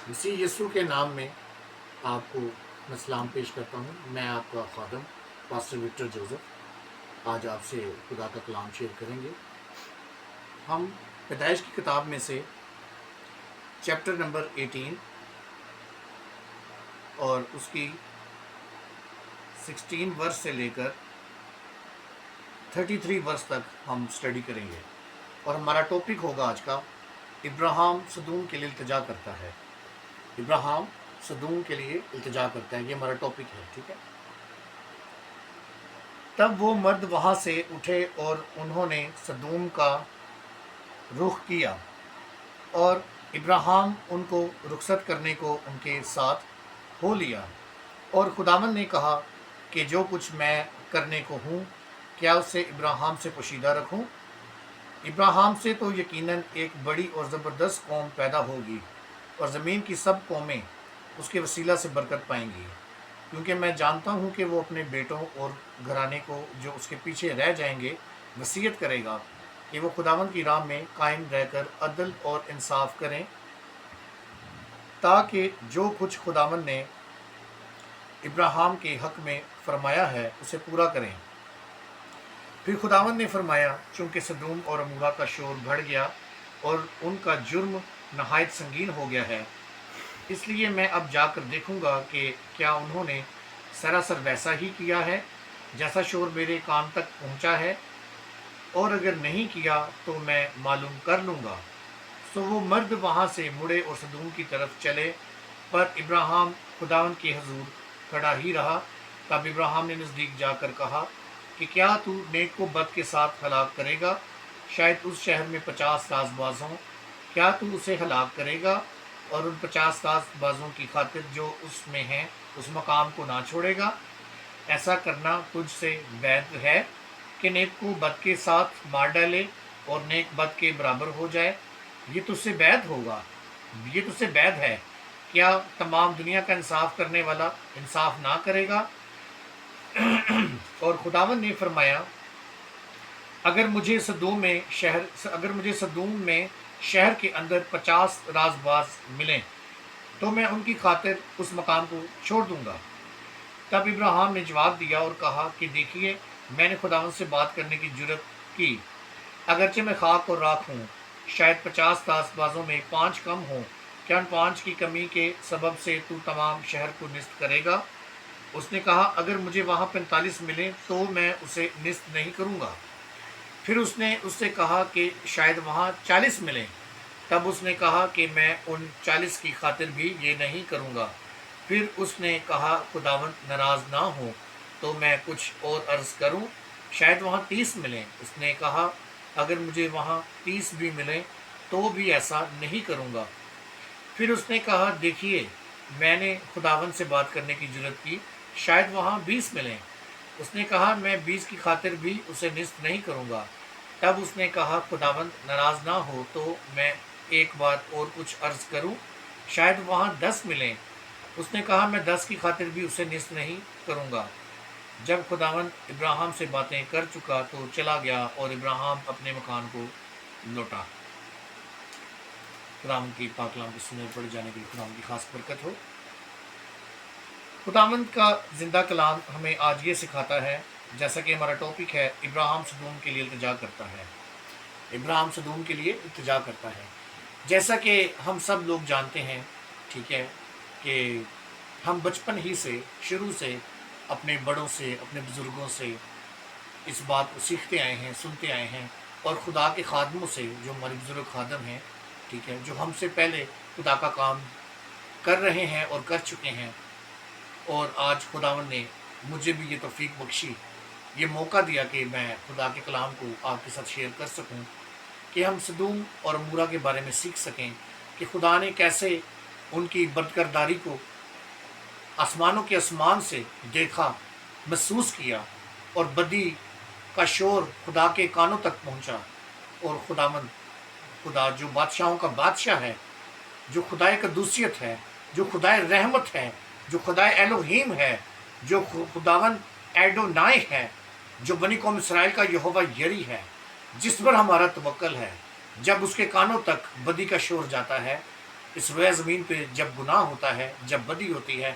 मसीह यीशु के नाम में आपको मैं सलाम पेश करता हूँ। मैं आपका खादम पास्टर विक्टर जोसेफ आज आपसे खुदा का कलाम शेयर करेंगे। हम पैदाइश की किताब में से चैप्टर नंबर 18 और उसकी 16 वर्स से लेकर 33 वर्स तक हम स्टडी करेंगे और हमारा टॉपिक होगा आज का इब्राहिम सदूम के लिए इल्तिजा करता है। इब्राहिम सदूम के लिए इल्तिजा करता है, ये हमारा टॉपिक है। ठीक है। तब वो मर्द वहाँ से उठे और उन्होंने सदूम का रुख किया और इब्राहिम उनको रुखसत करने को उनके साथ हो लिया। और खुदावन ने कहा कि जो कुछ मैं करने को हूँ क्या उससे इब्राहिम से पोशीदा रखूँ। इब्राहिम से तो यकीनन एक बड़ी और ज़बरदस्त कौम पैदा होगी और ज़मीन की सब कौमें उसके वसीला से बरकत पाएंगी, क्योंकि मैं जानता हूँ कि वो अपने बेटों और घराने को जो उसके पीछे रह जाएंगे वसीयत करेगा कि वो खुदावंद की राह में कायम रहकर अदल और इंसाफ करें, ताकि जो कुछ खुदावंद ने इब्राहिम के हक़ में फरमाया है उसे पूरा करें। फिर खुदावंद ने फरमाया, चूँकि सदूम और अमूरा का शोर बढ़ गया और उनका जुर्म नहायत संगीन हो गया है, इसलिए मैं अब जाकर देखूंगा कि क्या उन्होंने सरासर वैसा ही किया है जैसा शोर मेरे कान तक पहुंचा है, और अगर नहीं किया तो मैं मालूम कर लूँगा। सो वो मर्द वहाँ से मुड़े और सदूम की तरफ चले, पर इब्राहिम खुदावंद के हजूर खड़ा ही रहा। तब इब्राहिम ने नज़दीक जाकर कहा कि क्या तू नेक को बद के साथ हलाक करेगा? शायद उस शहर में 50 राजबाज हों, क्या तू उसे हलाक करेगा और उन 50 राजबाजों की खातिर जो उसमें हैं उस मकाम को ना छोड़ेगा? ऐसा करना तुझसे वैध है कि नेक को बद के साथ मार डाले और नेक बद के बराबर हो जाए? ये तुझसे वैध होगा, ये तुझसे वैध है। क्या तमाम दुनिया का इंसाफ करने वाला इंसाफ ना करेगा? और खुदावंद ने फरमाया, अगर मुझे सदूम में शहर के अंदर 50 राजबाज मिलें तो मैं उनकी खातिर उस मकाम को छोड़ दूंगा। तब इब्राहिम ने जवाब दिया और कहा कि देखिए, मैंने खुदावंद से बात करने की जुर्रत की, अगरचे मैं खाक और राख हूँ, शायद 50 राजबाजों में 5 कम हों, क्या उन 5 की कमी के सबब से तू तमाम शहर को निस्त करेगा? उसने कहा, अगर मुझे वहाँ 45 मिले तो मैं उसे निस्त नहीं करूँगा। फिर उसने उससे कहा कि शायद वहाँ 40 मिलें। तब उसने कहा कि मैं उन 40 की खातिर भी ये नहीं करूँगा। फिर उसने कहा, खुदावंद नाराज़ ना हो तो मैं कुछ और अर्ज़ करूँ, शायद वहाँ 30 मिलें। उसने कहा, अगर मुझे वहाँ 30 भी मिलें तो भी ऐसा नहीं करूँगा। फिर उसने कहा, देखिए, मैंने खुदावंद से बात करने की जुर्रत की, शायद वहाँ 20 मिलें। उसने कहा, मैं 20 की खातिर भी उसे निस्त नहीं करूँगा। तब उसने कहा, खुदावंद नाराज़ ना हो तो मैं एक बात और कुछ अर्ज़ करूँ, शायद वहाँ 10 मिलें। उसने कहा, मैं 10 की खातिर भी उसे निस्त नहीं करूँगा। जब खुदावंद इब्राहिम से बातें कर चुका तो चला गया और इब्राहिम अपने मकान को लौटा। खुदावंद की पाक कलाम के सुनने पड़ जाने के लिए खुदावंद की खास बरकत हो। खुदावंद का जिंदा कलाम हमें आज ये सिखाता है, जैसा कि हमारा टॉपिक है, इब्राहिम सदूम के लिए इल्तिजा करता है। इब्राहिम सदूम के लिए इल्तिजा करता है। जैसा कि हम सब लोग जानते हैं, ठीक है, कि हम बचपन ही से शुरू से अपने बड़ों से, अपने बुज़ुर्गों से इस बात को सीखते आए हैं, सुनते आए हैं, और खुदा के खादमों से, जो हमारे बुज़ुर्ग खादम हैं, ठीक है, जो हमसे पहले खुदा का काम कर रहे हैं और कर चुके हैं, और आज खुदावंद ने मुझे भी ये तौफीक बख्शी, ये मौका दिया कि मैं खुदा के कलाम को आपके साथ शेयर कर सकूं, कि हम सदूम और अमूरा के बारे में सीख सकें कि खुदा ने कैसे उनकी बदकिरदारी को आसमानों के आसमान से देखा, महसूस किया, और बदी का शोर खुदा के कानों तक पहुंचा। और खुदा जो बादशाहों का बादशाह है, जो खुदाए कदूसियत है, जो खुदाए रहमत है, जो खुदाए एलोहीम है, जो खुदावन एडोनाई है, जो बनी कौम इसराइल का यहोवा यरी है, जिस पर हमारा तवक्कल है, जब उसके कानों तक बदी का शोर जाता है اس روئے زمین پہ جب گناہ ہوتا ہے، جب بدی ہوتی ہے،